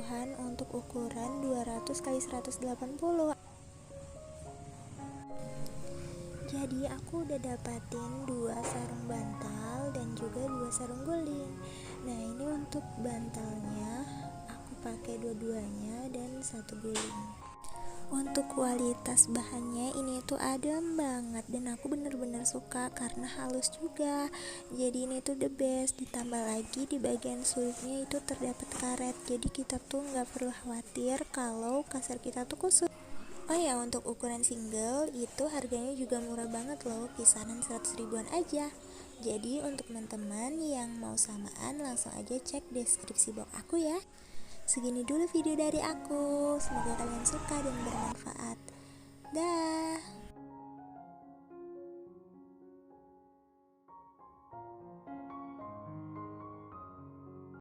150-an untuk ukuran 200 x 180. Jadi aku udah dapatin 2 sarung bantal dan juga 2 sarung guling. Nah ini untuk bantalnya aku pakai dua-duanya dan 1 guling. Untuk kualitas bahannya ini tuh adem banget dan aku bener-bener suka karena halus juga. Jadi ini tuh the best. Ditambah lagi di bagian sulitnya itu terdapat karet. Jadi kita tuh nggak perlu khawatir kalau kasur kita tuh kusut. Oh ya, untuk ukuran single itu harganya juga murah banget loh, kisaran 100 ribuan aja. Jadi untuk teman-teman yang mau samaan langsung aja cek deskripsi box aku ya. Segini dulu video dari aku. Semoga kalian suka dan bermanfaat. Dah.